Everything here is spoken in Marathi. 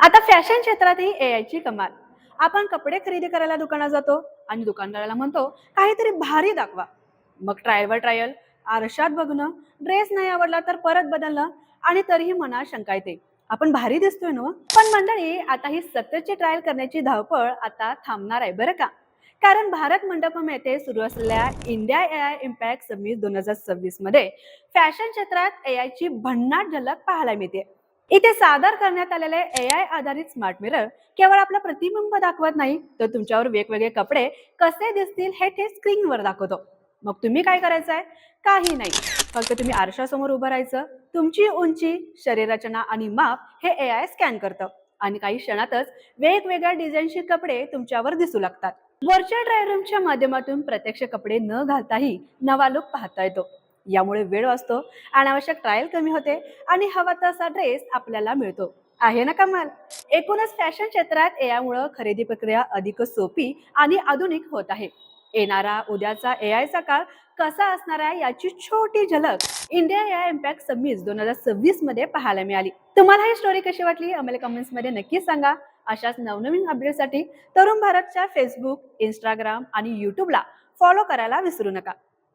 आता फॅशन क्षेत्रातही AI ची कमाल. आपण कपडे खरेदी करायला दुकानात जातो आणि दुकानदाराला म्हणतो काहीतरी भारी दाखवा. मग ट्रायलवर ट्रायल, आरशात बघणं, ड्रेस नाही आवडला तर परत बदलणं आणि तरीही मनात शंका येते. आपण भारी दिसतोय ना? पण मंडळी, आता ही सततची ट्रायल करण्याची धावपळ आता थांबणार आहे बरं का? कारण भारत मंडपम येथे सुरू असलेल्या इंडिया AI इम्पॅक्ट समिट 2026 मध्ये फॅशन क्षेत्रात AI ची भन्नाट झलक पाहायला मिळते. इथे सादर करण्यात आलेले AI आधारित स्मार्ट मिरर केवळ आपलं प्रतिबिंब दाखवत नाही, तर तुमच्यावर वेगवेगळे कपडे कसे दिसतील हे ते स्क्रीनवर दाखवतो. मग तुम्ही काय करायचं आहे? काही नाही. फक्त तुम्ही आरशासमोर उभं राहायचं. तुमची उंची, शरीररचना आणि माप हे AI स्कॅन करतं आणि काही क्षणातच वेगवेगळ्या डिझाईनचे कपडे तुमच्यावर दिसू लागतात. व्हर्च्युअल ट्रायल रूमच्या माध्यमातून प्रत्यक्ष कपडे न घालताही नवा लुक पाहता येतो. यामुळे वेळ वाचतो, अनावश्यक ट्रायल कमी होते आणि हवा तसा ड्रेस आपल्याला मिळतो. आहे ना कमाल? एकूणच फॅशन क्षेत्रात AI मुळे खरेदी प्रक्रिया अधिक सोपी आणि आधुनिक होत आहे. येणारा उद्याचा AI चा काळ कसा असणार आहे याची छोटी झलक इंडिया AI इम्पॅक्ट समिट 2026 मध्ये पाहायला मिळाली. तुम्हाला ही स्टोरी कशी वाटली आम्हाला कमेंट्स मध्ये नक्कीच सांगा. अशाच नवनवीन अपडेटसाठी तरुण भारतच्या फेसबुक, इंस्टाग्राम आणि यूट्यूबला फॉलो करायला विसरू नका.